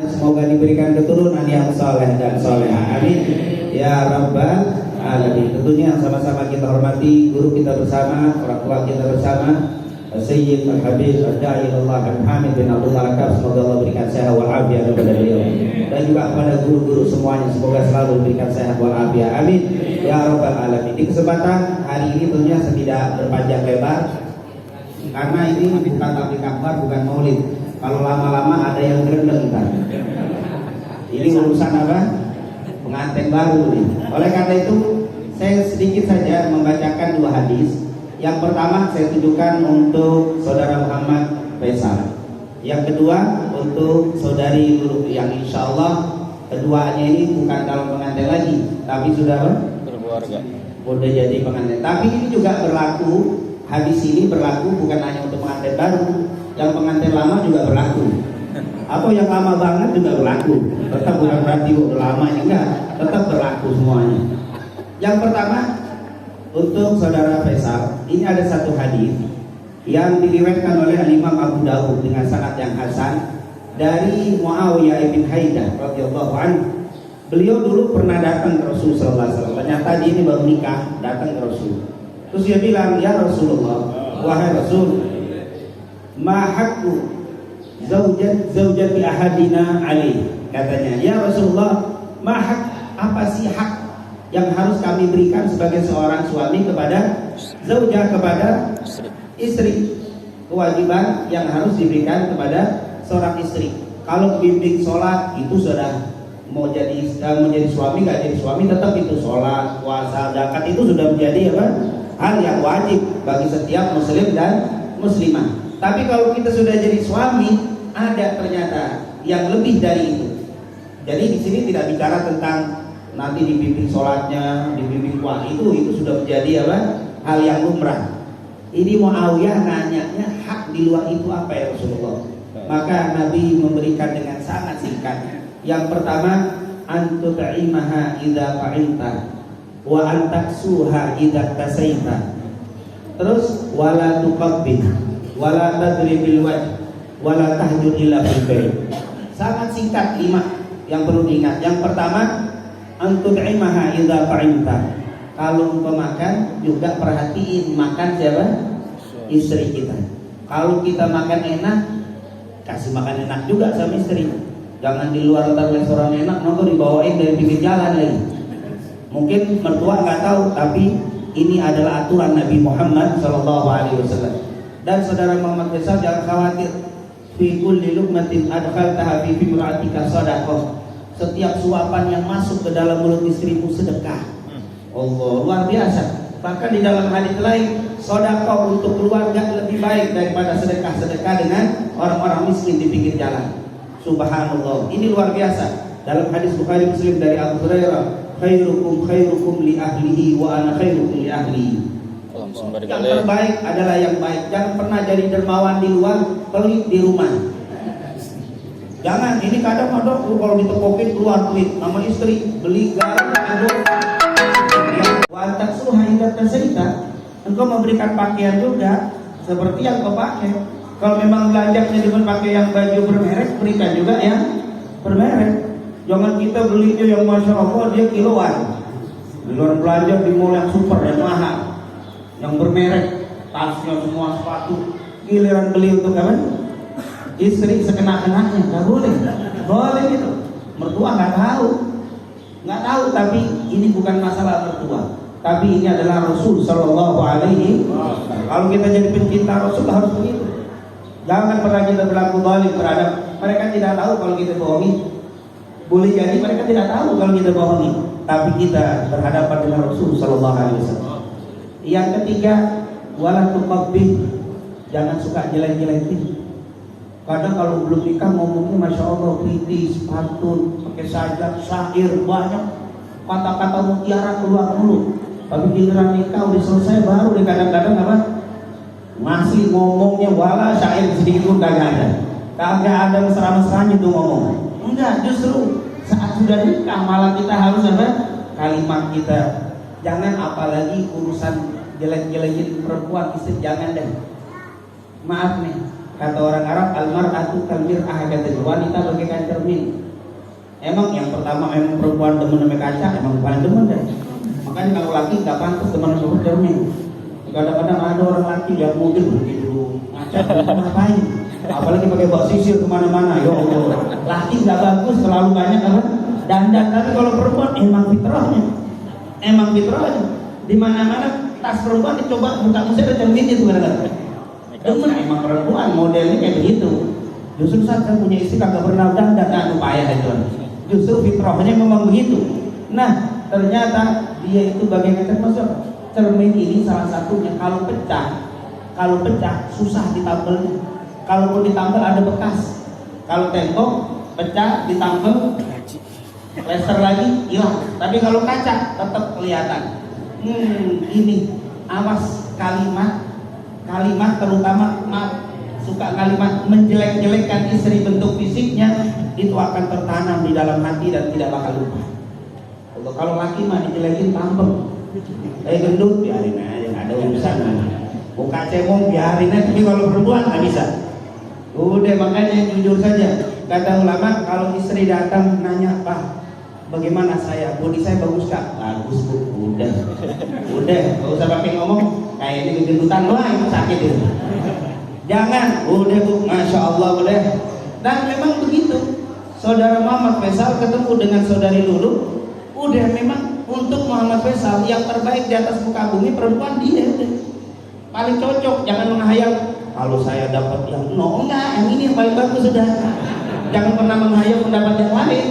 Semoga diberikan keturunan yang soleh dan soleha. Amin. Ya Rabbal Alamin. Tentunya sama-sama kita hormati guru kita bersama, orang tua kita bersama, Sayyid Al-Habib Al-Da'i Allah Al-Hamid bin Abdul Barakah. Semoga Allah berikan sehat walafiat kepada beliau. Dan juga kepada guru-guru semuanya, semoga selalu berikan sehat walafiat. Amin. Ya Rabbal Alamin. Di kesempatan hari ini tentunya saya tidak berpanjang lebar, karena ini bukan tablik akbar, bukan maulid. Kalau lama-lama ada yang gerendeng ntar. Ini urusan apa? Pengantin baru nih. Oleh karena itu saya sedikit saja membacakan dua hadis. Yang pertama saya tujukan untuk saudara Muhammad Faisal. Yang kedua untuk saudari Lulu, yang insya Allah keduanya ini bukan calon pengantin lagi, tapi sudah berkeluarga, sudah jadi pengantin. Tapi ini juga berlaku, hadis ini berlaku bukan hanya untuk pengantin baru, yang pengantin lama juga berlaku, atau yang lama banget juga berlaku. Tetap bukan berarti udah lama, enggak, tetap berlaku semuanya. Yang pertama untuk saudara Faisal, ini ada satu hadis yang diriwayatkan oleh Imam Abu Dawud dengan sanad yang hasan dari Muawiyah bin Haidah radhiyallahu anhu. Beliau dulu pernah datang ke Rasul sallallahu alaihi wasallam. Ternyata dia ini baru nikah, datang ke Rasul. Terus dia bilang, "Ya Rasulullah, wahai Rasul, ma haqqu zaujati ahadina alaih." Katanya, "Ya Rasulullah, ma hak, apa sih hak yang harus kami berikan sebagai seorang suami kepada zaujah, kepada istri? Kewajiban yang harus diberikan kepada seorang istri. Kalau bimbing sholat itu sudah mau jadi suami, nggak jadi suami, tetap itu sholat, puasa, zakat itu sudah menjadi apa? Hal yang wajib bagi setiap muslim dan muslimah. Tapi kalau kita sudah jadi suami, ada ternyata yang lebih dari itu. Jadi di sini tidak bicara tentang nanti dibimbing sholatnya, dibimbing puasa, itu sudah menjadi apa? Hal yang lumrah. Ini Muawiyah nanyanya hak di luar itu apa ya Rasulullah? Maka Nabi memberikan dengan sangat singkat. Yang pertama, antut'imaha idza fa'ilta wa antaksuha idza tasaita. Terus wala tuqabbih wala tadribil wajh wala tahjur illa bil bait. Sangat singkat, 5 yang perlu diingat. Yang pertama, antut'imaha idza fa'ilta. Kalau engkau makan juga perhatiin makan siapa? Istri kita. Kalau kita makan enak, kasih makan enak juga sama istri. Jangan di luar ntar restoran enak, nongkrong dibawain dari pinggir jalan lagi. Mungkin mertua nggak tahu, tapi ini adalah aturan Nabi Muhammad SAW. Dan saudara Muhammad Faisal, jangan khawatir. Fi kulli luqmatin adkhaltaha fi imra'atika shadaqah. Setiap suapan yang masuk ke dalam mulut istrimu sedekah. Allah, luar biasa. Bahkan di dalam hadis lain, sedekah untuk keluarga lebih baik daripada sedekah dengan orang-orang miskin di pinggir jalan. Subhanallah, ini luar biasa. Dalam hadis Bukhari Muslim dari Abu Hurairah, khairukum li ahlihi wa ana khairukum li ahli. Yang terbaik adalah yang baik. Jangan pernah jadi dermawan di luar, pelit di rumah. Jangan, ini kadang ada kalau ditepokin keluar duit sama istri, beli garam, wantak suha hingga terserita. Engkau memberikan pakaian juga seperti yang kau pakai. Kalau memang belanjanya dengan pakai yang baju bermerek, berikan juga yang bermerek. Jangan kita belinya yang masya Allah dia kiloan. Di luar belanja di mall yang super dan mahal, yang bermerek, tasnya semua sepatu. Giliran beli untuk apa? Istri sekenak-kenaknya, nggak boleh. Boleh gitu. Mertua nggak tahu, tapi ini bukan masalah mertua. Tapi ini adalah Rasul Sallallahu Alaihi Wasallam. Kalau kita jadi pencinta Rasul harus begitu. Jangan pernah kita berlaku zalim terhadap mereka. Tidak tahu kalau kita bohongi. Boleh jadi mereka tidak tahu kalau kita bohongi, tapi kita berhadapan dengan Rasul Sallallahu Alaihi Wasallam. Yang ketiga, wala tuqabbih. Jangan suka jelek-jelekin. Kadang kalau belum nikah ngomongnya masya Allah, kritis, pantun, pakai sajak, syair, banyak kata-kata mutiara keluar mulut. Tapi giliran nikah udah selesai baru deh kadang-kadang apa? Masih ngomongnya wala syair sedikit pun kagak ada. Kagak ada mesra-mesranya tuh ngomong. Enggak, justru saat sudah nikah malah kita harus apa? Kalimat kita. Jangan apalagi urusan jelek-jelekin perempuan istri, jangan deh. Maaf nih, Kata orang Arab, al-mar'atu kal-mir'ah, wanita bagaikan cermin. Emang yang pertama memang perempuan demen sama kaca, emang paling demen deh. Makanya kalau laki nggak pantas demen sama cermin. Kadang-kadang ada orang laki yang mobil begitu ngaca, ngapain? Apalagi pakai bawa sisir kemana-mana. Ya Allah, laki nggak bagus, terlalu banyak apa? Dandan. Tapi kalau perempuan emang fitrahnya, di mana-mana tas perempuan dicoba buka musim ada cermin itu kadang-kadang. Demen emang perempuan modelnya kayak begitu. Justru saat saya punya istri kagak pernah dandan, upaya itu. Justru fitrahnya memang begitu. Nah, ternyata dia itu bagaikan termasuk cermin ini salah satunya kalau pecah susah ditambelnya. Kalaupun ditambal ada bekas. Kalau tembok pecah ditambal plester lagi hilang. Tapi kalau kaca tetap kelihatan. Ini awas kalimat terutama suka kalimat menjelek-jelekkan istri bentuk fisiknya itu akan tertanam di dalam hati dan tidak bakal lupa. Kalau laki mah dijelekin tampil, gendut biarin aja, nggak ada urusan. Muka cemong biarin aja, tapi kalau perempuan nggak bisa. Udah makanya jujur saja. Kata ulama kalau istri datang nanya, Pak, bagaimana saya? Bodi saya bagus kak? Bagus bu, udah, nggak usah pakai ngomong. Kayak ini kegendutan wah itu sakit itu. Jangan, udah bu, masya Allah udah. Dan memang begitu. Saudara Muhammad Faisal ketemu dengan saudari Lulu, udah memang untuk Muhammad Faisal yang terbaik di atas muka bumi perempuan dia udah paling cocok. Jangan menghayal kalau saya dapat yang enggak, yang ini yang paling bagus sudah. Jangan pernah menghayal mendapat yang lain.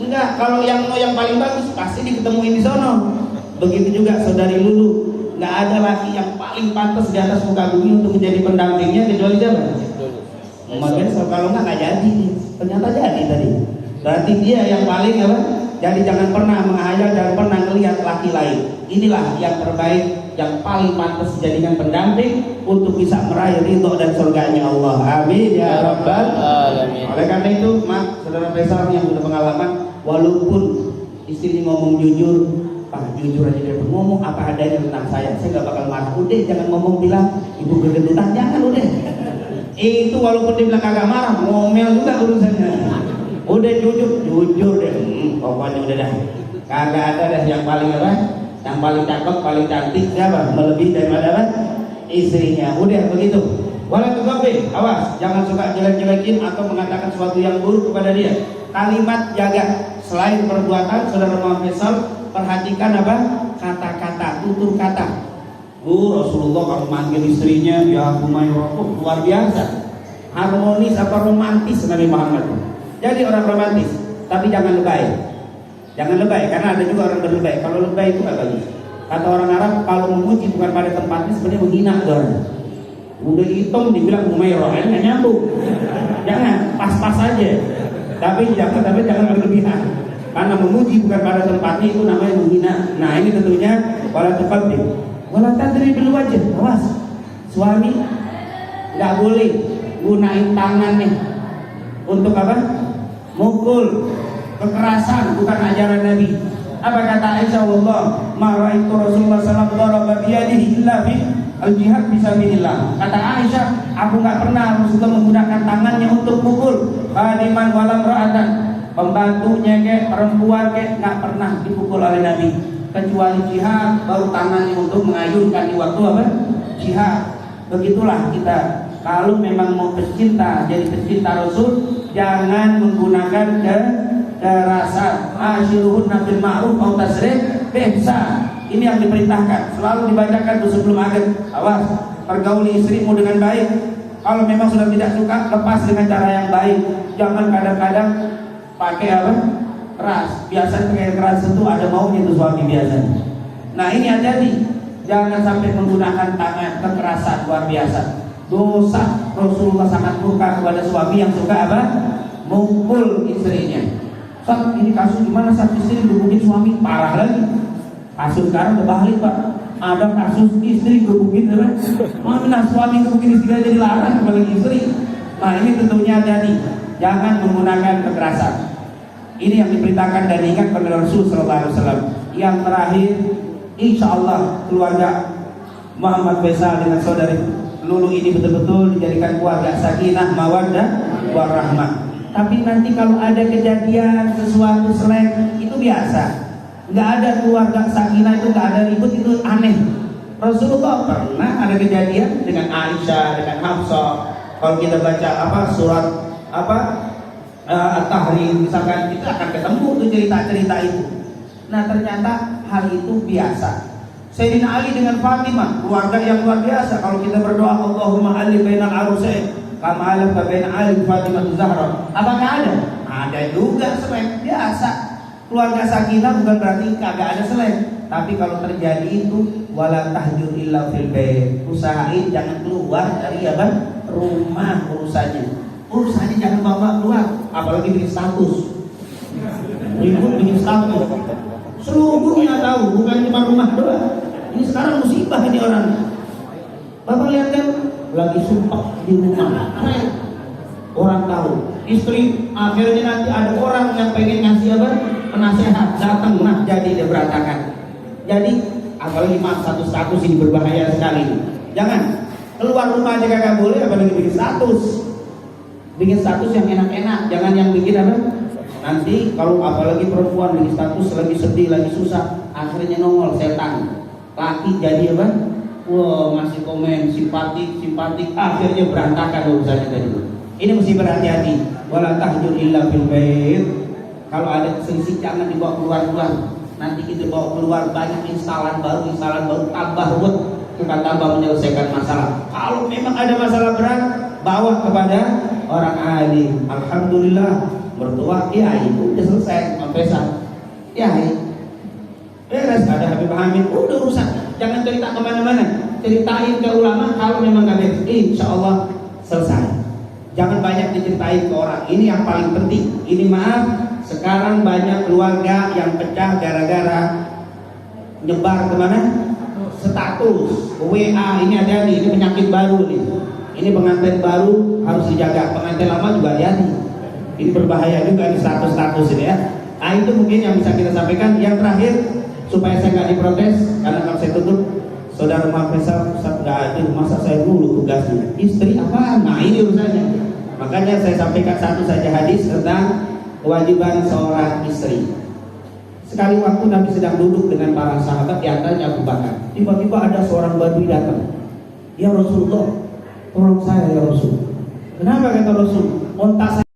Enggak, kalau yang paling bagus pasti diketemuin di sono. Begitu juga saudari Lulu. Nggak ada laki yang paling pantas di atas muka bumi untuk menjadi pendampingnya kecuali siapa? Makanya kalau nggak jadi, ternyata jadi tadi. Berarti dia yang paling apa? Jadi jangan pernah menghayal, jangan pernah melihat laki lain. Inilah yang terbaik, yang paling pantas dijadikan pendamping untuk bisa meraih ridho dan surganya Allah. Amin ya rabbal alamin. Oleh karena itu, saudara Faisal yang sudah pengalaman, walaupun istri ngomong jujur, Pak jujur aja dia ngomong apa adanya tentang saya nggak bakal marah. Udah jangan ngomong bilang ibu kegendutan, jangan udah. Itu walaupun dia bilang kagak marah, ngomel juga urusannya. Udah jujur deh. Pokoknya udah dah. Kagak ada dah yang paling apa? Yang paling cakep, paling cantik siapa? Melebihi daripada apa? Istrinya. Udah begitu. Wala tuqabih, awas, jangan suka jelek-jelekin atau mengatakan sesuatu yang buruk kepada dia. Kalimat jaga. Selain perbuatan, saudara Muhammad Faisal perhatikan apa? Kata-kata, tutur kata. Rasulullah kalau manggil istrinya ya Humairah, luar biasa. Harmonis apa romantis Nabi Muhammad. Jadi orang romantis, tapi jangan lebay. Jangan lebay, karena ada juga orang berlebay. Kalau lebay itu nggak bagus. Kata orang Arab, kalau memuji bukan pada tempatnya sebenarnya menghina orang. Udah hitung dibilang Humairah, nggak nyambung. Jangan, pas-pas aja. Tapi jangan berlebihan. Karena memuji bukan pada tempatnya itu namanya menghina. Nah ini tentunya wala tuqabih, wala tadribul wajh. Awas, suami nggak boleh gunain tangan nih untuk apa? Mukul, kekerasan bukan ajaran Nabi. Apa kata Aisyah, Allah ma'raitu Rasulullah sallallahu alaihi wasallam biyadihi illa fi al-jihad fisabilillah. Kata Aisyah, aku nggak pernah Rasulullah menggunakan tangannya untuk mukul khadiman walam ra'atan, pembantunya kayak perempuan kayak, nggak pernah dipukul oleh Nabi kecuali jihad, baru tangannya untuk mengayunkan di waktu apa? Jihad. Begitulah kita kalau memang mau pecinta, jadi pecinta Rasul, jangan menggunakan kekerasan. Ashiruhunna bil ma'ruf aw tasrih biihsan. Ini yang diperintahkan, selalu dibacakan tuh sebelum akhir. Awas, pergauli istrimu dengan baik. Kalau memang sudah tidak suka, lepas dengan cara yang baik. Jangan kadang-kadang pakai apa? Keras. Biasanya pakai keras itu ada maunya itu suami biasanya. Nah ini hati-hati, jangan sampai menggunakan tangan kekerasan luar biasa. Dosa. Rasulullah sangat murka kepada suami yang suka apa? Mukul istrinya. Saat ini kasus gimana saat istri gebukin suami, parah lagi. Kasus sekarang terbalik Pak. Ada kasus istri gebukin kan? Mana suami gebukin istri jadi larang apalagi istri. Nah ini tentunya hati-hati, jangan menggunakan kekerasan. Ini yang diperintahkan dan diingat oleh Rasul sallallahu alaihi wasallam. Yang terakhir, insya Allah keluarga Muhammad Faisal dengan saudari Lulu ini betul-betul dijadikan keluarga sakinah, mawaddah, warahmah. Tapi nanti kalau ada kejadian sesuatu selek, itu biasa. Nggak ada keluarga sakinah itu, nggak ada ribut, itu aneh. Rasulullah pernah ada kejadian dengan Aisyah, dengan Hafsah. Kalau kita baca surat At-Tahrim misalkan, kita akan ketemu tuh cerita-cerita itu. Nah ternyata hal itu biasa. Sayyidina Ali dengan Fatimah, keluarga yang luar biasa. Kalau kita berdoa, Allahumma alif bainal arusain kama alif baina Ali Fatimah Zahra, apakah ada? Ada juga selek, biasa. Keluarga sakinah bukan berarti kagak ada selek. Tapi kalau terjadi itu, wala tahjur illa fil bait, usahain jangan keluar dari rumah urusannya jangan bawa keluar, apalagi bikin status. Ribut bikin status, seluruhnya tahu, bukan cuma rumah doang. Ini sekarang musibah ini orang. Bapak lihat kan, lagi sumpah di rumah, orang tahu. Istri akhirnya nanti ada orang yang pengen ngasih penasehat, datang, nah jadi dia berantakan. Jadi apalagi satu status ini berbahaya sekali. Jangan keluar rumah aja kagak boleh, apalagi bikin status. Bikin status yang enak-enak, jangan yang bikin nanti kalau apalagi perempuan bikin status lagi sedih, lagi susah, akhirnya nongol setan. Laki jadi wah ngasih komen simpatik, akhirnya berantakan urusannya tadi. Ini mesti berhati-hati. Wala tahjur illa fil bait. Kalau ada selisih jangan dibawa keluar. Nanti kita bawa keluar banyak instalan baru tambah buat bukan tambah menyelesaikan masalah. Kalau memang ada masalah berat, bawa kepada orang alim. Alhamdulillah, mertua itu udah selesai sampai beres, ada Habib Hamid, udah urusan. Jangan cerita kemana-mana, ceritain ke ulama. Kalau memang gak beres, insya Allah selesai. Jangan banyak diceritain ke orang. Ini yang paling penting. Ini maaf, sekarang banyak keluarga yang pecah gara-gara nyebar kemana? Status, WA. Ini ada nih, ini penyakit baru nih. Ini pengantin baru harus dijaga. Pengantin lama juga hati-hati. Ini berbahaya juga nih status-status ini ya. Nah itu mungkin yang bisa kita sampaikan. Yang terakhir, supaya saya nggak diprotes, karena kalau saya tutup, saudara Mahfesal, Ustaz nggak adil, masa saya dulu tugasnya, istri apa? Nah ini urusannya. Makanya saya sampaikan satu saja hadis tentang kewajiban seorang istri. Sekali waktu Nabi sedang duduk dengan para sahabat, di antaranya Abu Bakar. Tiba-tiba ada seorang badui datang. Ya Rasulullah, tolong saya ya Rasul. Kenapa kata Rasul? Onta saya